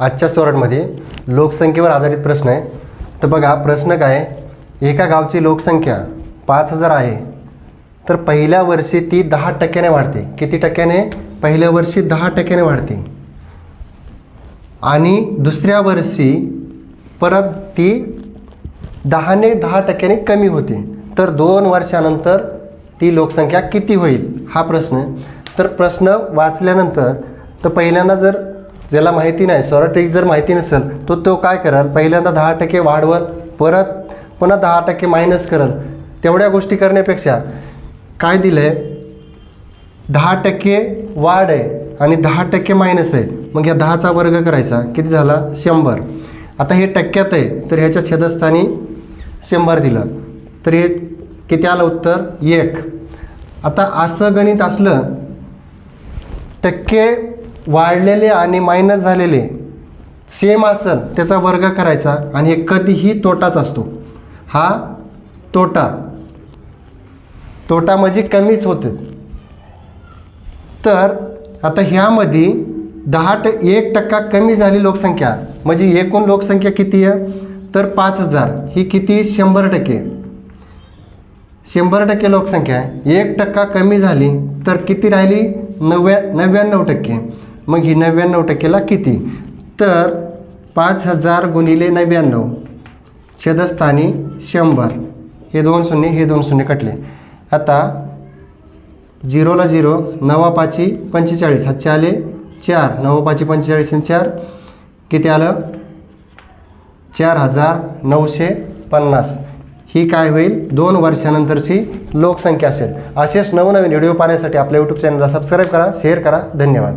आजच्या स्वराटमध्ये लोकसंख्येवर आधारित प्रश्न आहे. तर बघा प्रश्न काय आहे, एका गावची लोकसंख्या 5000 आहे, तर पहिल्या वर्षी ती 10% वाढते. किती टक्क्याने? पहिल्या वर्षी 10% वाढते आणि दुसऱ्या वर्षी परत ती 10% कमी होते. तर 2 वर्षानंतर ती लोकसंख्या किती होईल हा प्रश्न आहे. तर प्रश्न वाचल्यानंतर तर पहिल्यांदा जर ज्याला माहिती नाही सरळ ट्रिक जर माहिती नसेल तो काय करेल, पहिल्यांदा 10% वाढवल, परत पुन्हा 10% मायनस करेल. तेवढ्या गोष्टी करण्यापेक्षा काय दिलं आहे, 10% वाढ आहे आणि 10% मायनस आहे. मग या 10चा वर्ग करायचा, किती झाला? 100. आता हे टक्क्यात आहे तर ह्याच्या छेदस्थानी 100 दिलं तर हे किती आलं उत्तर? 1. आता असं गणित असलं, टक्के वाढलेले आणि मायनस झालेले सेम असेल त्याचा वर्ग करायचा आणि हे कधीही तोटाच असतो. हा तोटा म्हणजे कमीच होते. तर आता ह्यामध्ये 1% कमी झाली लोकसंख्या म्हणजे एकूण लोकसंख्या किती आहे? तर 5000. ही किती? 100%. 100% लोकसंख्या आहे. 1% कमी झाली तर किती राहिली? 99%. मग ही 99%ला किती? तर 5000 गुणिले 99 छेदस्थानी 100. हे 2 शून्य, हे 2 शून्य कटले. आता 0ला 0, 9 5 45, हातचे आले 4, 9 5 45 आणि 4 किती आलं? 4950. ही काय होईल? 2 वर्षानंतरची लोकसंख्या असेल. असेच नवनवीन व्हिडिओ पाहण्यासाठी आपल्या यूट्यूब चॅनलला सबस्क्राईब करा, शेअर करा. धन्यवाद.